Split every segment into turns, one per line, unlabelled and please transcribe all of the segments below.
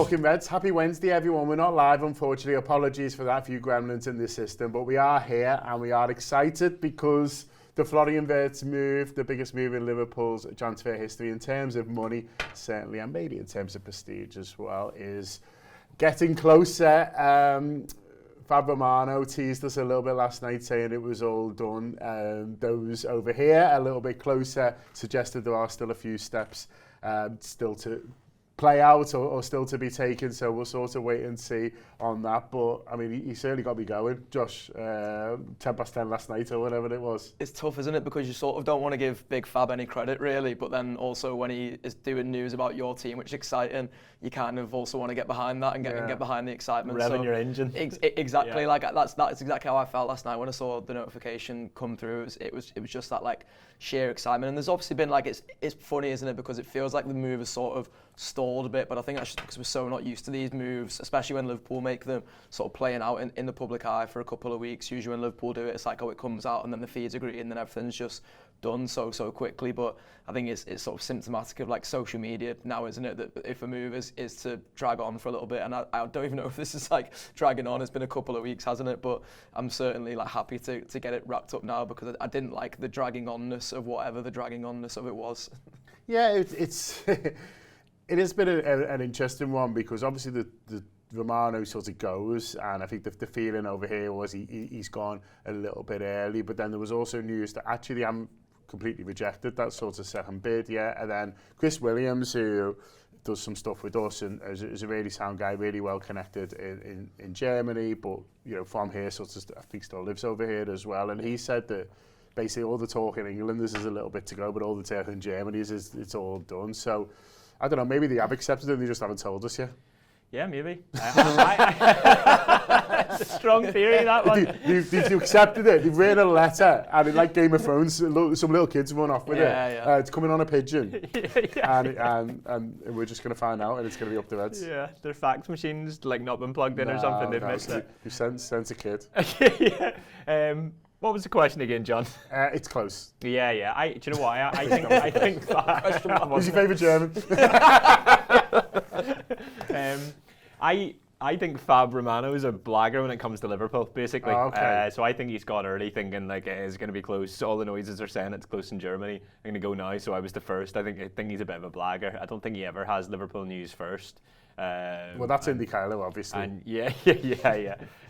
Talking Reds, happy Wednesday everyone. We're not live unfortunately, apologies for that, few gremlins in the system, but we are here and we are excited because the Florian Wirtz move, the biggest move in Liverpool's transfer history in terms of money, certainly, and maybe in terms of prestige as well, is getting closer. Fab Romano teased us a little bit last night saying it was all done. Those over here a little bit closer suggested there are still a few steps still to play out or still to be taken, so we'll sort of wait and see on that. But I mean, he certainly got me going, Josh. 10:10 last night or whatever it was.
It's tough, isn't it? Because you sort of don't want to give Big Fab any credit, really. But then also when he is doing news about your team, which is exciting, you kind of also want to get behind that and get behind the excitement.
Revving your engine.
Exactly. Like that's exactly how I felt last night when I saw the notification come through. It was just that like sheer excitement. And there's obviously been like it's funny, isn't it? Because it feels like the move is sort of stalled a bit, but I think that's just because we're so not used to these moves, especially when Liverpool make them, sort of playing out in the public eye for a couple of weeks. Usually when Liverpool do it, it's like, oh, it comes out and then the feeds agree and then everything's just done so quickly. But I think it's sort of symptomatic of like social media now, isn't it? That if a move is to drag on for a little bit, and I don't even know if this is like dragging on. It's been a couple of weeks, hasn't it? But I'm certainly like happy to get it wrapped up now, because I didn't like the dragging onness of whatever the dragging onness of it was.
Yeah, it's it has been an interesting one, because obviously the Romano sort of goes, and I think the feeling over here was he's gone a little bit early, but then there was also news that actually I'm completely rejected that sort of second bid, and then Chris Williams, who does some stuff with us and is a really sound guy, really well connected in Germany, but you know, from here sort of I think still lives over here as well, and he said that basically all the talk in England is a little bit to go, but all the talk in Germany is it's all done. So I don't know, maybe they have accepted it and they just haven't told us yet.
Yeah, maybe. It's a strong theory, that one.
You've accepted it. You've written a letter, and like Game of Thrones, some little kids run off with it.
Yeah.
It's coming on a pigeon, and we're just going to find out, and it's going to be up the Reds.
Yeah, their fax machines like not been plugged in or something. They've missed it.
You sent a kid.
Yeah. What was the question again, John?
It's close.
Yeah. Do you know what? I think that.
Who's your favourite German?
I think Fab Romano is a blagger when it comes to Liverpool, basically.
Oh, okay.
So I think he's gone early, thinking like it is going to be close. All the noises are saying it's close in Germany. I'm going to go now, so I was the first. I think he's a bit of a blagger. I don't think he ever has Liverpool news first.
Well, that's Indy Kylo, obviously.
And yeah.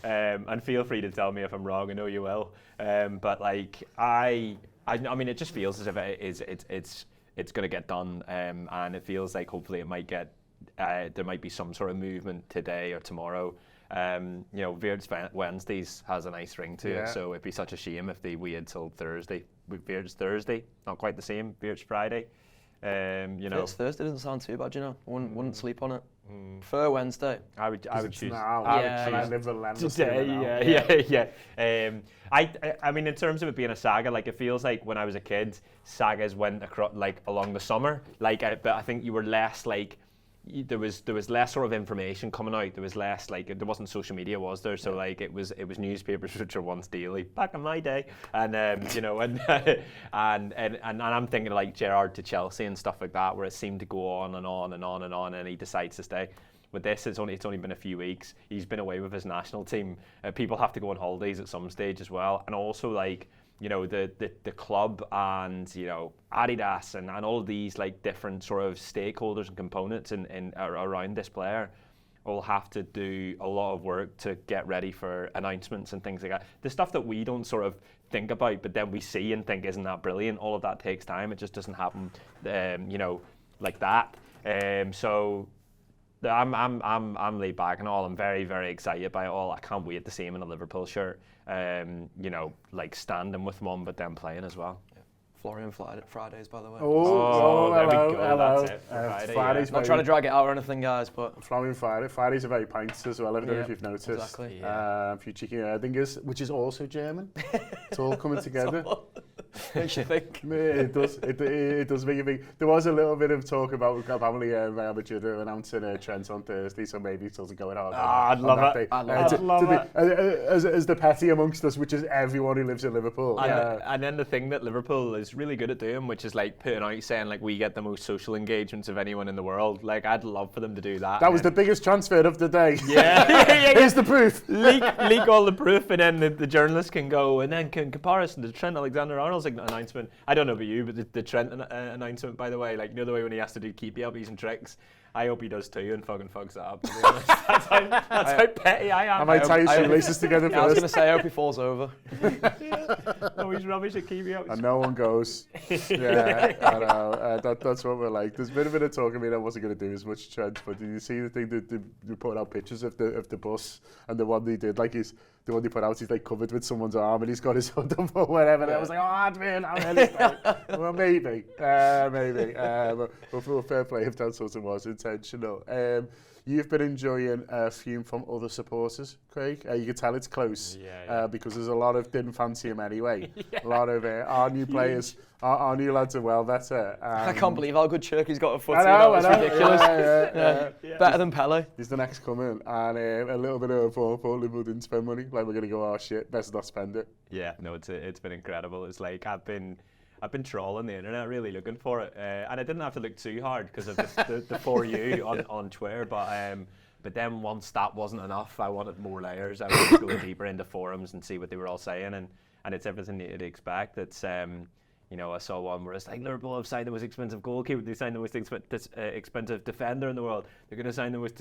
And feel free to tell me if I'm wrong. I know you will. But like I mean, it just feels as if it's going to get done, and it feels like hopefully it might get. There might be some sort of movement today or tomorrow. You know, Wirtz Wednesdays has a nice ring to it, so it'd be such a shame if they waited till Thursday. Wirtz Thursday, not quite the same. Wirtz Friday. You know,
Wirtz Thursday doesn't sound too bad, you know. Wouldn't sleep on it. Prefer Wednesday.
I would choose.
Now.
I
live
today. Yeah. I mean, in terms of it being a saga, like it feels like when I was a kid, sagas went across like along the summer. Like, but I think you were less like. There was less sort of information coming out. There was less like there wasn't social media, was there? So like it was newspapers which were once daily back in my day, and you know, and I'm thinking like Gerrard to Chelsea and stuff like that, where it seemed to go on and on and on and on, and he decides to stay. With this, it's only been a few weeks. He's been away with his national team. People have to go on holidays at some stage as well, and also like. You know, the club and, you know, Adidas and all of these like different sort of stakeholders and components in around this player will have to do a lot of work to get ready for announcements and things like that. The stuff that we don't sort of think about, but then we see and think, isn't that brilliant? All of that takes time. It just doesn't happen, you know, like that. So I'm laid back and all. I'm very, very excited by it all. I can't wait to see him in a Liverpool shirt. You know, like standing with one, but then playing as well. Yeah.
Florian Fridays, by the way.
There we go.
Hello.
That's it. Friday,
Fridays.
Not trying to drag it out or anything, guys, but
Florian Fridays are very pints as well. I don't know if you've noticed.
Exactly.
A few chicken Erdingers, which is also German. It's all coming together.
Makes you think.
It does. It does make you think. There was a little bit of talk about apparently Real Madrid announcing Trent on Thursday, so maybe it's also going hard.
I'd love it. I'd love it.
As the petty amongst us, which is everyone who lives in Liverpool.
And then the thing that Liverpool is really good at doing, which is like putting out saying like we get the most social engagements of anyone in the world. Like I'd love for them to do that.
That was the biggest transfer of the day.
Yeah.
Here's the proof.
Leak all the proof, and then the journalists can go and then can comparison to Trent Alexander-Arnold's announcement. I don't know about you, but the Trent announcement, by the way, like, you know the way when he has to do keepy uppies and tricks? I hope he does too and fucking fucks that up. That's how petty I am.
I might tie his shoelaces together first.
I was going to say, I hope he falls over.
No, he's rubbish at keepy uppies.
And no one goes. Yeah, I know. That's what we're like. There's been a bit of talk. I mean, I wasn't going to do as much Trent, but did you see the thing that they put out pictures of the bus, and the one they did, like the one they put out, he's like covered with someone's arm and he's got his hood up or whatever. And I was like, oh, man, I'm really sorry. Well, maybe. But fair play if that sort of was intentional. You've been enjoying fume from other supporters, Craig. You can tell it's close because there's a lot of didn't fancy him anyway. A lot of our new players, our new lads are well better.
I can't believe how good Cherky's got a foot.
I know.
It's ridiculous. Better than Pele.
He's the next coming, and a little bit of for Liverpool didn't spend money. Like we're gonna go, oh shit, best not spend it.
Yeah, no, it's been incredible. It's like I've been trawling the internet, really looking for it, and I didn't have to look too hard because of the For You on Twitter. But then once that wasn't enough, I wanted more layers. I wanted to go deeper into forums and see what they were all saying, and it's everything you'd expect. It's I saw one where it's like Liverpool have signed the most expensive goalkeeper, they signed the most expensive defender in the world, they're going to sign the most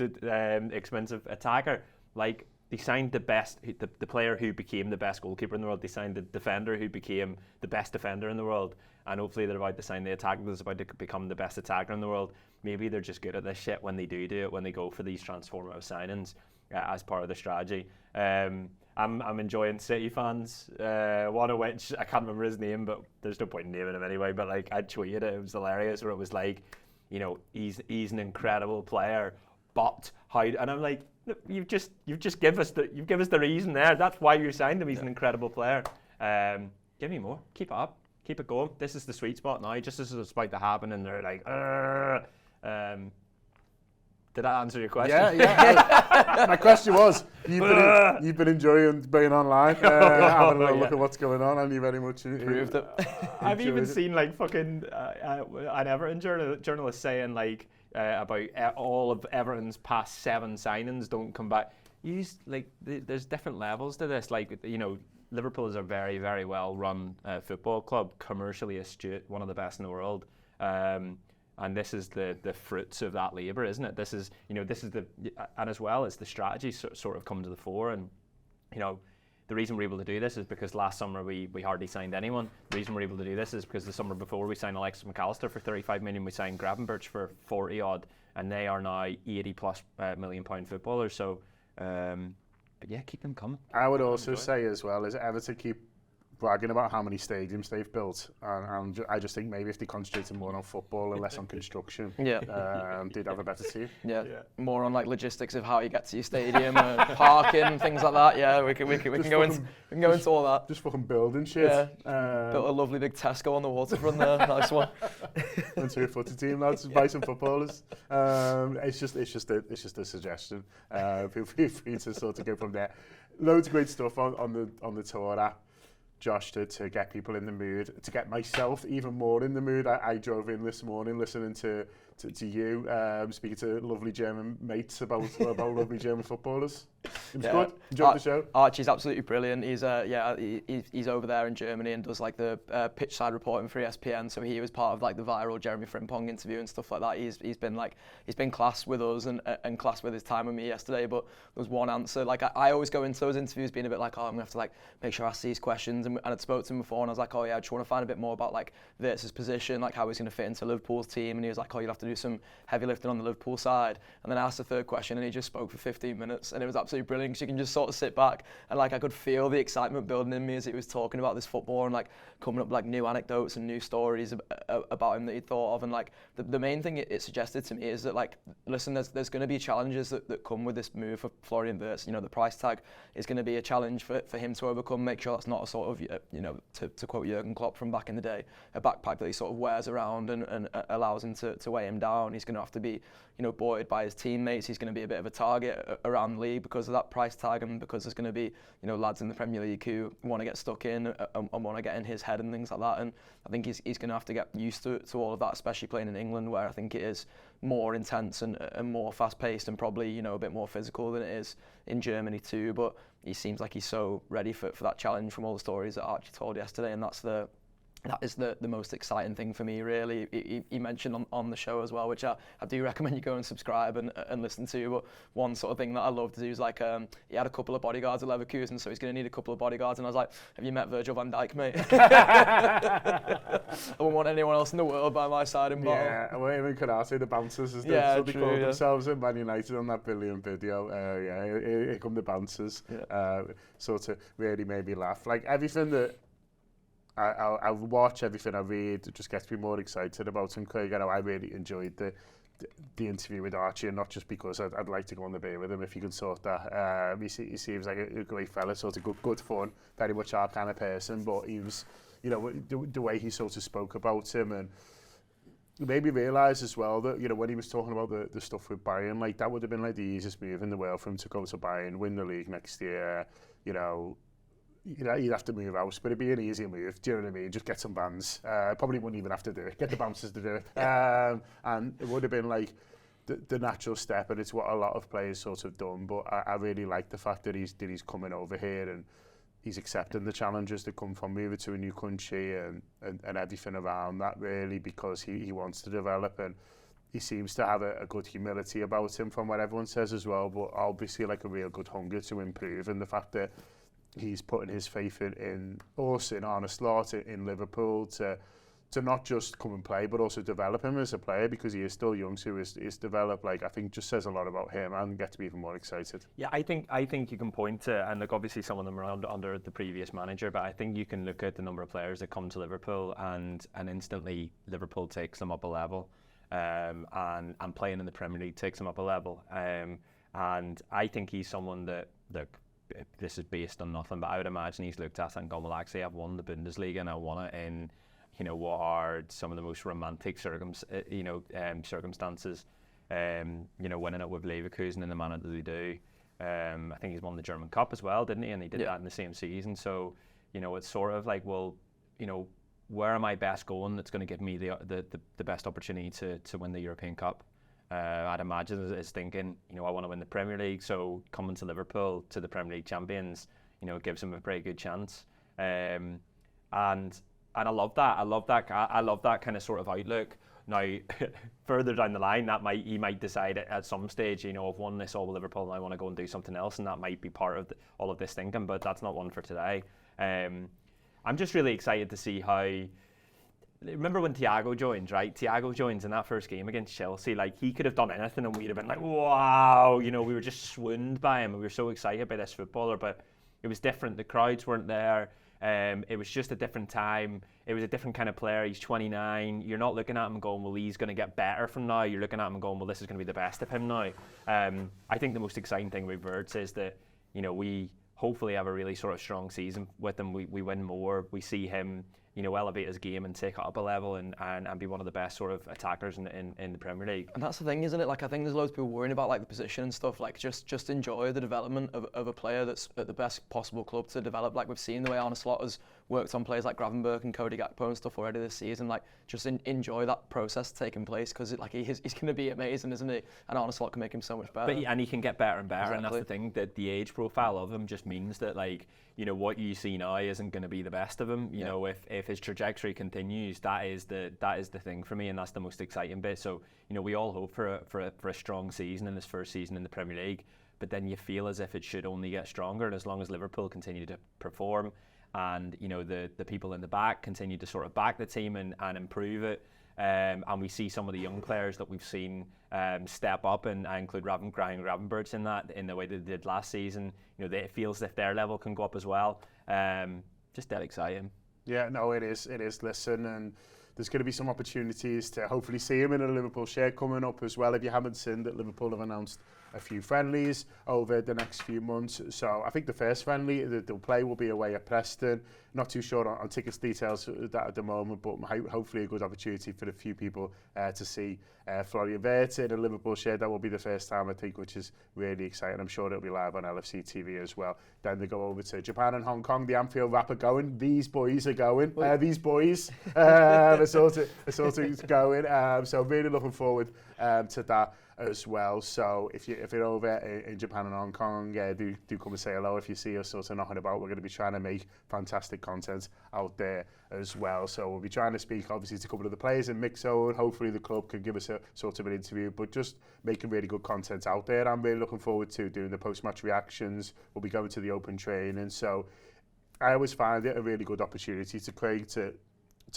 expensive attacker. Like, they signed the player who became the best goalkeeper in the world. They signed the defender who became the best defender in the world. And hopefully they're about to sign the attacker that's about to become the best attacker in the world. Maybe they're just good at this shit when they do it, when they go for these transformative signings as part of the strategy. I'm enjoying City fans, one of which, I can't remember his name, but there's no point in naming him anyway, but like I tweeted it was hilarious, where it was like, he's an incredible player, but how, and I'm like, you've just give us the reason there. That's why you signed him. He's an incredible player. Give me more. Keep it up. Keep it going. This is the sweet spot now. Just as it's about to happen, and they're like, did that answer your question?
Yeah. My question was, you've been enjoying being online, having a little look at what's going on, and you very much
proved it.
I've even seen like fucking an Everton journalist saying like about all of Everton's past 7 signings don't come back. There's different levels to this. Like, Liverpool is a very, very well run football club, commercially astute, one of the best in the world. And this is the fruits of that labour, isn't it? This is and as well as the strategy sort of come to the fore. And the reason we're able to do this is because last summer we hardly signed anyone. The reason we're able to do this is because the summer before we signed Alexis McAllister for 35 million, we signed Gravenberch for 40 odd, and they are now 80 plus £1 million footballers. So, but yeah, keep them coming.
I would also say as well is Everton keep bragging about how many stadiums they've built, and I just think maybe if they concentrated more on football and less on construction, they'd have a better team. Yeah,
more on like logistics of how you get to your stadium, parking, and things like that. Yeah, we can go into all that.
Just fucking building shit.
Yeah, built a lovely big Tesco on the waterfront there. Nice one.
Went to a footy team, lads, buy some footballers. It's just a suggestion. Feel free to sort of go from there. Loads of great stuff on the tour app, Josh, to get people in the mood, to get myself even more in the mood. I drove in this morning listening to you, speaking to lovely German mates about lovely German footballers. It was good. Enjoyed the show.
Archie's absolutely brilliant. He's he's over there in Germany and does like the pitch side reporting for ESPN. So he was part of like the viral Jeremy Frimpong interview and stuff like that. He's been class with us and class with his time with me yesterday. But there was one answer. Like I always go into those interviews being a bit like, I'm gonna have to like make sure I ask these questions. And I'd spoke to him before and I was like, I just want to find a bit more about like Wirtz's position, like how he's gonna fit into Liverpool's team. And he was like, you'll have to do some heavy lifting on the Liverpool side. And then I asked the third question and he just spoke for 15 minutes and it was absolutely brilliant because you can just sort of sit back and like I could feel the excitement building in me as he was talking about this football and like coming up like new anecdotes and new stories about him that he thought of. And like the main thing it suggested to me is that like, listen, there's going to be challenges that come with this move for Florian Wirtz. You know, the price tag is going to be a challenge for him to overcome. Make sure that's not a sort of, you know, to quote Jurgen Klopp from back in the day, a backpack that he sort of wears around and allows him to weigh him down. He's going to have to be, you know, buoyed by his teammates. He's going to be a bit of a target around the league because of that price tag and because there's going to be, you know, lads in the Premier League who want to get stuck in and want to get in his head and things like that. And I think he's going to have to get used to all of that, especially playing in England where I think it is more intense and more fast-paced and probably, you know, a bit more physical than it is in Germany too. But he seems like he's so ready for that challenge from all the stories that Archie told yesterday, and that is the most exciting thing for me, really. He mentioned on the show as well, which I do recommend you go and subscribe and listen to. But one sort of thing that I love to do is like he had a couple of bodyguards at Leverkusen, so he's going to need a couple of bodyguards. And I was like, have you met Virgil van Dijk, mate? I wouldn't want anyone else in the world by my side in bottle.
Yeah, well, even Konate, the bouncers, as
yeah,
they call themselves in Man United on that brilliant video. Here come the bouncers. Yeah. Sort of really made me laugh. Like everything that I watch, everything I read, it just gets me more excited about him. Craig, I know I really enjoyed the interview with Archie, and not just because I'd like to go on the beer with him if you can sort that. He seems like a great fella, sort of good fun, very much our kind of person. But he was, you know, the way he sort of spoke about him, and it made me realise as well that, you know, when he was talking about the stuff with Bayern, like that would have been like the easiest move in the world for him to go to Bayern, win the league next year, you know. You'd have to move out, but it'd be an easier move. Do you know what I mean? Just get some bands. Probably wouldn't even have to do it. Get the bouncers to do it. And it would have been like the natural step, and it's what a lot of players sort of done. But I really like the fact that he's coming over here and he's accepting the challenges that come from moving to a new country and everything around that, really, because he wants to develop, and he seems to have a good humility about him from what everyone says as well, but obviously like a real good hunger to improve, and the fact that he's putting his faith in us, in Arne Slot, in Liverpool, to not just come and play, but also develop him as a player, because he is still young, so he's developed, like, I think just says a lot about him, and get to be even more excited.
Yeah, I think you can point to, and look, obviously some of them are under the previous manager, but I think you can look at the number of players that come to Liverpool and instantly Liverpool takes them up a level, and playing in the Premier League takes them up a level, and I think he's someone that, look, this is based on nothing, but I would imagine he's looked at and gone, well, actually I've won the Bundesliga and I won it in, you know, what are some of the most romantic circumstances, you know, winning it with Leverkusen in the manner that they do. I think he's won the German Cup as well, didn't he? And he did that in the same season. So, you know, it's sort of like, well, you know, where am I best going that's going to give me the best opportunity to win the European Cup? I'd imagine is thinking, you know, I want to win the Premier League, so coming to Liverpool, to the Premier League champions, you know, gives him a very good chance. And I love that. I love that kind of sort of outlook. Now, further down the line, he might decide at some stage, you know, I've won this all with Liverpool and I want to go and do something else, and that might be part of all of this thinking, but that's not one for today. I'm just really excited to see how. Remember when Thiago joined, right? Thiago joins in that first game against Chelsea. Like, he could have done anything and we'd have been like, wow, you know, we were just swooned by him and we were so excited by this footballer, but it was different. The crowds weren't there. It was just a different time. It was a different kind of player. He's 29. You're not looking at him going, well, he's going to get better from now. You're looking at him going, well, this is going to be the best of him now. I think the most exciting thing with Wirtz is that, you know, we hopefully have a really sort of strong season with him. We win more. We see him, you know, elevate his game and take it up a level and be one of the best sort of attackers in the Premier League.
And that's the thing, isn't it? Like, I think there's loads of people worrying about like the position and stuff. Like, just enjoy the development of a player that's at the best possible club to develop. Like, we've seen the way Arne Slot has worked on players like Gravenberch and Cody Gakpo and stuff already this season. Like, just enjoy that process taking place, because like he's going to be amazing, isn't he? And Arne Slot can make him so much better.
And he can get better and better, exactly. And that's the thing, that the age profile of him just means that, like, you know, what you see now isn't going to be the best of him. You know, if his trajectory continues, that is the thing for me, and that's the most exciting bit. So, you know, we all hope for a strong season in his first season in the Premier League, but then you feel as if it should only get stronger, and as long as Liverpool continue to perform, and, you know, the people in the back continue to sort of back the team and improve it, and we see some of the young players that we've seen step up, and I include Brian Gravenberch in that, in the way they did last season. It feels as if their level can go up as well. Just dead exciting.
Yeah, no, it is. Listen, and there's going to be some opportunities to hopefully see him in a Liverpool shirt coming up as well. If you haven't seen that, Liverpool have announced a few friendlies over the next few months. So I think the first friendly that they'll play will be away at Preston. Not too sure on tickets details at the moment, but hopefully a good opportunity for a few people to see Florian Wirtz in a Liverpool shirt. That will be the first time, I think, which is really exciting. I'm sure it'll be live on LFC TV as well. Then they go over to Japan and Hong Kong. The Anfield Wrap are going. These boys are going. These boys are sort of going. So really looking forward to that as well. So if you're over in Japan and Hong Kong, do come and say hello if you see us sort of knocking about. We're going to be trying to make fantastic content out there as well. So we'll be trying to speak obviously to a couple of the players in mix zone. Hopefully the club can give us a sort of an interview, but just making really good content out there. I'm really looking forward to doing the post-match reactions. We'll be going to the open training. So I always find it a really good opportunity to Craig to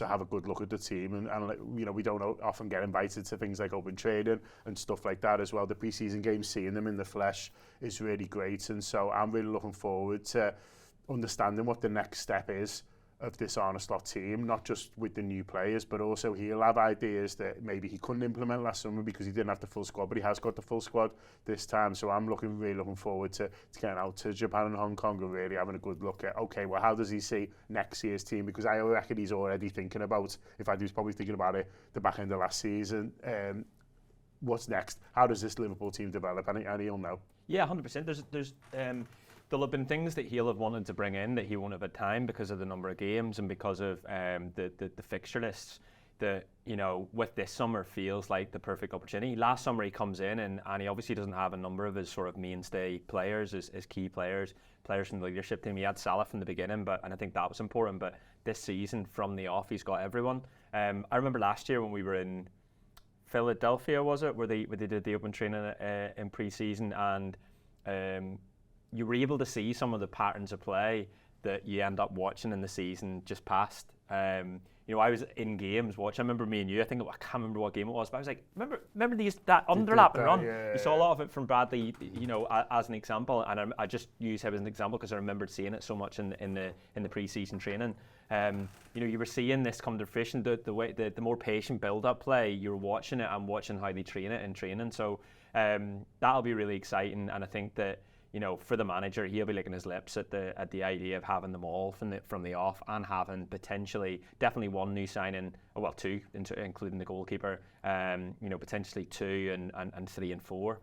have a good look at the team, and we don't often get invited to things like open training and stuff like that as well. The pre-season games, seeing them in the flesh is really great, and so I'm really looking forward to understanding what the next step is of this Arne Slot team, not just with the new players, but also he'll have ideas that maybe he couldn't implement last summer because he didn't have the full squad, but he has got the full squad this time. So I'm really looking forward to getting out to Japan and Hong Kong and really having a good look at, okay, well, how does he see next year's team? Because I reckon he's already thinking about, in fact, he was probably thinking about it the back end of last season. What's next? How does this Liverpool team develop? And he'll know.
Yeah, 100%. There'll have been things that he'll have wanted to bring in that he won't have had time because of the number of games and because of the fixture lists. That, with this summer feels like the perfect opportunity. Last summer he comes in and he obviously doesn't have a number of his sort of mainstay players, his key players from the leadership team. He had Salah from the beginning, and I think that was important. But this season, from the off, he's got everyone. I remember last year when we were in Philadelphia, was it, where they did the open training in pre-season, and you were able to see some of the patterns of play that you end up watching in the season just past. I was in games watching. I remember me and you, I can't remember what game it was, but I was like, remember that underlap and run?
Yeah.
You saw a lot of it from Bradley, as an example, and I just use him as an example because I remembered seeing it so much in the pre-season training. You were seeing this come to fruition, the more patient build-up play. You're watching it and watching how they train it in training. So that'll be really exciting, and I think that, for the manager, he'll be licking his lips at the idea of having them all from the off, and having definitely one new signing, two, including the goalkeeper, potentially 2 and 3 and 4,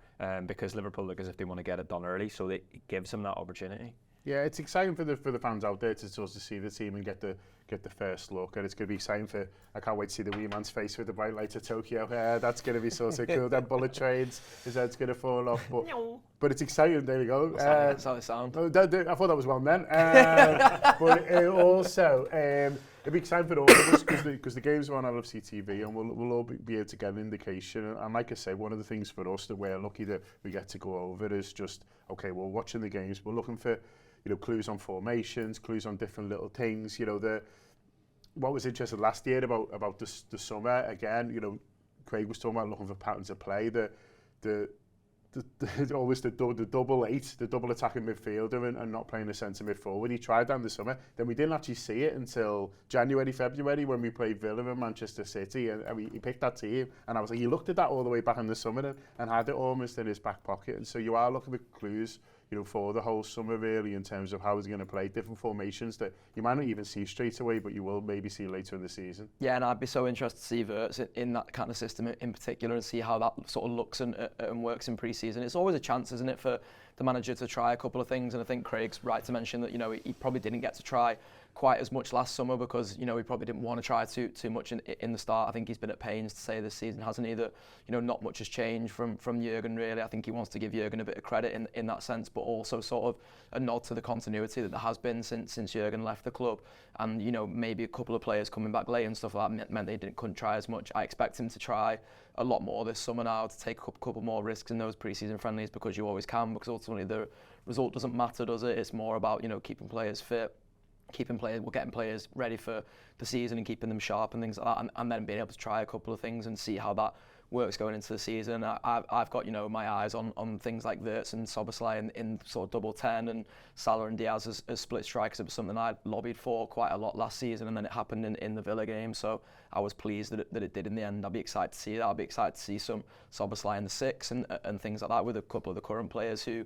because Liverpool look as if they want to get it done early, so it gives them that opportunity.
Yeah, it's exciting for the fans out there to sort of see the team and get the first look, and it's going to be exciting I can't wait to see the wee man's face with the bright lights of Tokyo. That's going to be sort of cool. Then bullet trains, his head's going to fall off, but it's exciting. There we go.
That's how it sounds.
I thought that was one then. But also, it'll be exciting for all of us because the games are on LFC TV, and we'll all be able to get an indication. And like I say, one of the things for us that we're lucky that we get to go over is just, okay, we're watching the games, we're looking for clues on formations, clues on different little things. What was interesting last year about the summer, again, Craig was talking about looking for patterns of play. Always the double 8, the double attacking midfielder and not playing the centre mid forward. He tried that in the summer. Then we didn't actually see it until January, February when we played Villa and Manchester City, and he picked that team. And I was like, he looked at that all the way back in the summer and had it almost in his back pocket. And so you are looking for clues, for the whole summer really, in terms of how he's going to play different formations that you might not even see straight away, but you will maybe see later in the season. Yeah,
and I'd be so interested to see Wirtz in that kind of system in particular, and see how that sort of looks and works in pre-season. It's always a chance, isn't it, for the manager to try a couple of things, and I think Craig's right to mention that he probably didn't get to try quite as much last summer because he probably didn't want to try too much in the start. I think he's been at pains to say this season, hasn't he, that not much has changed from Jurgen really. I think he wants to give Jurgen a bit of credit in that sense, but also sort of a nod to the continuity that there has been since Jurgen left the club, and maybe a couple of players coming back late and stuff like that meant they couldn't try as much. I expect him to try a lot more this summer now, to take a couple more risks in those pre-season friendlies, because you always can, because ultimately the result doesn't matter, does it? It's more about keeping players fit we're getting players ready for the season and keeping them sharp and things like that, and then being able to try a couple of things and see how that works going into the season. I've got, my eyes on things like Wirtz and Szoboszlai in sort of double 10, and Salah and Diaz as split strikers. It was something I lobbied for quite a lot last season, and then it happened in the Villa game, so I was pleased that it did in the end. I'll be excited to see that. I'll be excited to see some Szoboszlai in the 6 and things like that with a couple of the current players who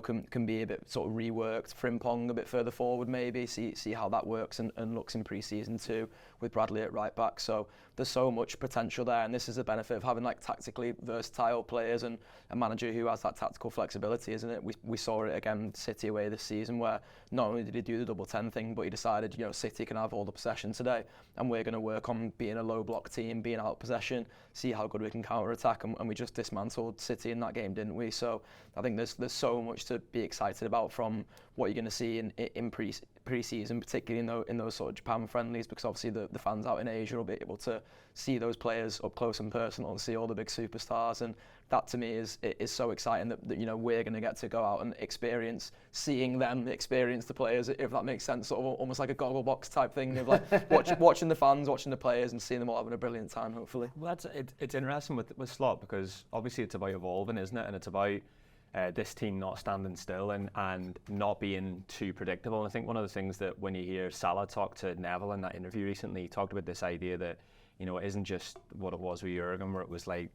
can be a bit sort of reworked. Frimpong a bit further forward maybe, see how that works and looks in pre-season too, with Bradley at right back. So there's so much potential there, and this is the benefit of having like tactically versatile players and a manager who has that tactical flexibility, isn't it? We saw it again City away this season, where not only did he do the double 10 thing, but he decided City can have all the possession today, and we're going to work on being a low block team, being out of possession, see how good we can counter attack, and we just dismantled City in that game, didn't we? So I think there's so much to be excited about from what you're going to see in pre-season, particularly in those sort of Japan friendlies, because obviously the fans out in Asia will be able to see those players up close and personal and see all the big superstars, and that to me is so exciting that we're going to get to go out and experience the players, if that makes sense, sort of almost like a goggle box type thing of like watching the fans, watching the players, and seeing them all having a brilliant time, hopefully.
Well, it's interesting with Slot, because obviously it's about evolving, isn't it? And it's about this team not standing still and not being too predictable. And I think one of the things that when you hear Salah talk to Neville in that interview recently, he talked about this idea that it isn't just what it was with Jurgen, where it was like,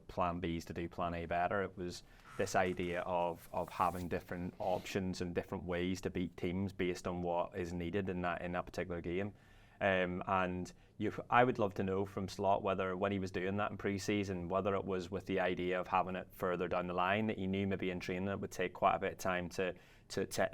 plan B's to do plan A better. It was this idea of having different options and different ways to beat teams based on what is needed in that particular game. I would love to know from Slot whether, when he was doing that in pre-season, whether it was with the idea of having it further down the line, that he knew maybe in training it would take quite a bit of time to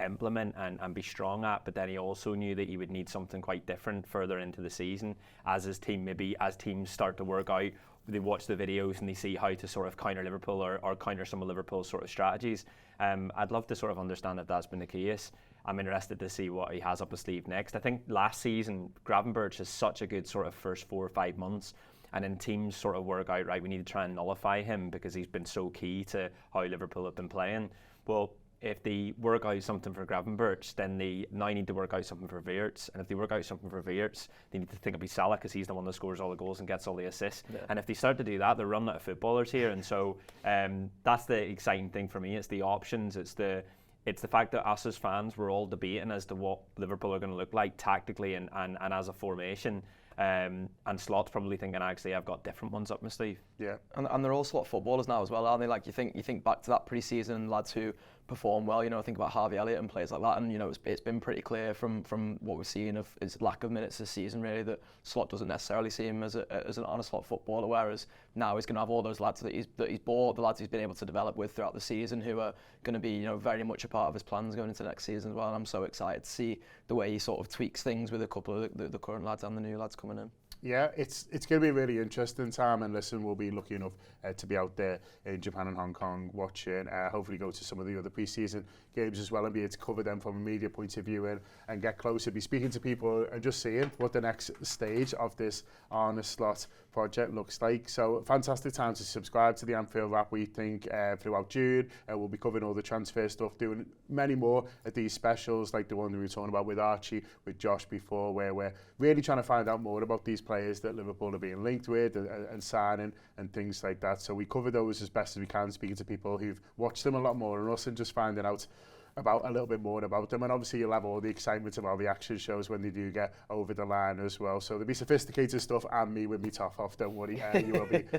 implement and be strong at, but then he also knew that he would need something quite different further into the season as teams start to work out, they watch the videos and they see how to sort of counter Liverpool or counter some of Liverpool's sort of strategies. I'd love to sort of understand if that's been the case. I'm interested to see what he has up his sleeve next. I think last season, Gravenberch has such a good sort of first 4 or 5 months, and then teams sort of work out, right, we need to try and nullify him because he's been so key to how Liverpool have been playing. Well, if they work out something for Gravenberch, then they now need to work out something for Wirtz. And if they work out something for Wirtz, they need to think of Salah, because he's the one that scores all the goals and gets all the assists. Yeah. And if they start to do that, they're running out of footballers here. And so that's the exciting thing for me. It's the options. It's the fact that us as fans, we're all debating as to what Liverpool are going to look like tactically and as a formation. And Slot's probably thinking, actually, I've got different ones up my sleeve. Yeah,
and they're all Slot footballers now as well, aren't they? Like you think back to that pre-season lads who perform well. Think about Harvey Elliott and players like that, and it's been pretty clear from what we've seen of his lack of minutes this season, really, that Slot doesn't necessarily see him as an honest Slot footballer. Whereas now he's going to have all those lads that he's bought, the lads he's been able to develop with throughout the season, who are going to be very much a part of his plans going into next season as well. And I'm so excited to see the way he sort of tweaks things with a couple of the current lads and the new lads coming in.
Yeah, it's going to be a really interesting time, and listen, we'll be lucky enough to be out there in Japan and Hong Kong watching, hopefully go to some of the other pre-season games as well and be able to cover them from a media point of view and get closer, be speaking to people and just seeing what the next stage of this Arne Slot project looks like. So fantastic time to subscribe to the Anfield Wrap, we think, throughout June. We'll be covering all the transfer stuff, doing many more of these specials like the one we were talking about with Archie, with Josh before, where we're really trying to find out more about these players that Liverpool are being linked with and signing and things like that. So we cover those as best as we can, speaking to people who've watched them a lot more than us and just finding out about a little bit more about them. And obviously you'll have all the excitement of our reaction shows when they do get over the line as well. So there'll be sophisticated stuff and me with me top off, don't worry.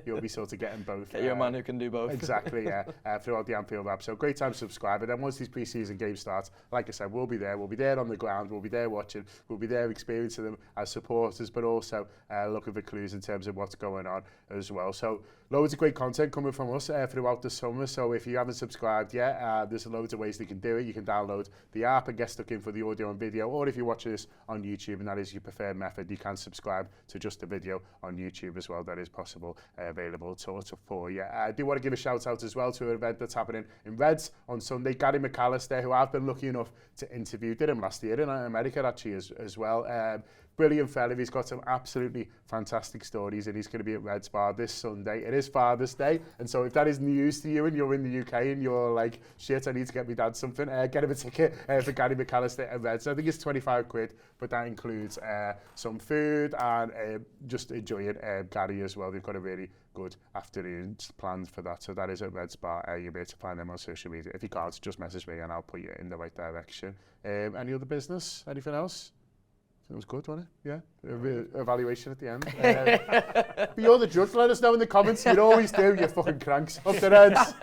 You'll be sort of getting both.
You're a man who can do both.
Exactly, yeah, throughout the Anfield Wrap. So great time to subscribe. And then once these pre-season games start, like I said, we'll be there. We'll be there on the ground. We'll be there watching. We'll be there experiencing them as supporters, but also looking for clues in terms of what's going on as well. So loads of great content coming from us throughout the summer. So if you haven't subscribed yet, there's loads of ways you can do it. You can download the app and get stuck in for the audio and video, or if you're watching this on YouTube and that is your preferred method, you can subscribe to just the video on YouTube as well. That is possible, available to for you. I do want to give a shout out as well to an event that's happening in Reds on Sunday. Gary McAllister, who I've been lucky enough to interview, did him last year in America actually as well. Brilliant fella. He's got some absolutely fantastic stories, and he's going to be at Reds Bar this Sunday. It is Father's Day, and so if that is news to you and you're in the UK and you're like, shit, I need to get my dad something, get him a ticket for Gary McAllister and Reds. I think it's 25 quid, but that includes some food and just enjoying Gary as well. They've got a really good afternoon planned for that. So that is at Reds Bar. You'll be able to find them on social media. If you can't, just message me and I'll put you in the right direction. Any other business? Anything else? It was good, wasn't it? Yeah. Evaluation at the end. But you're the judge. Let us know in the comments. You always do. You fucking cranks. Up the Reds.